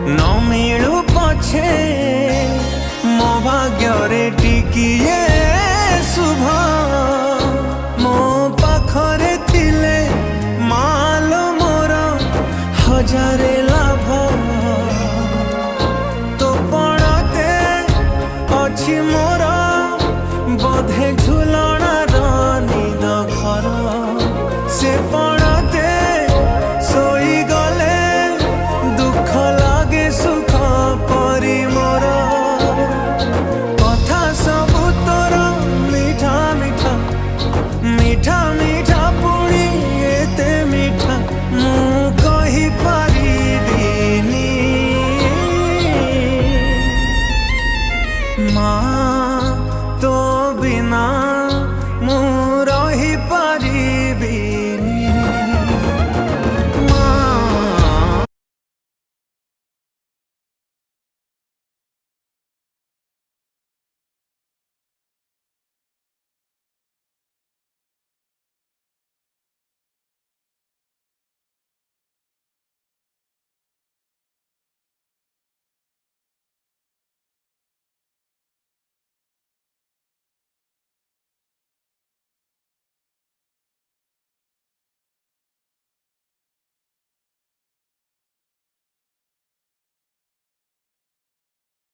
न मिलू पछे मो भाग्य टिकिए शुभ मो पाखरे थिले मालो मोर हजारे लाभ तो पड़ते अच्छी मोर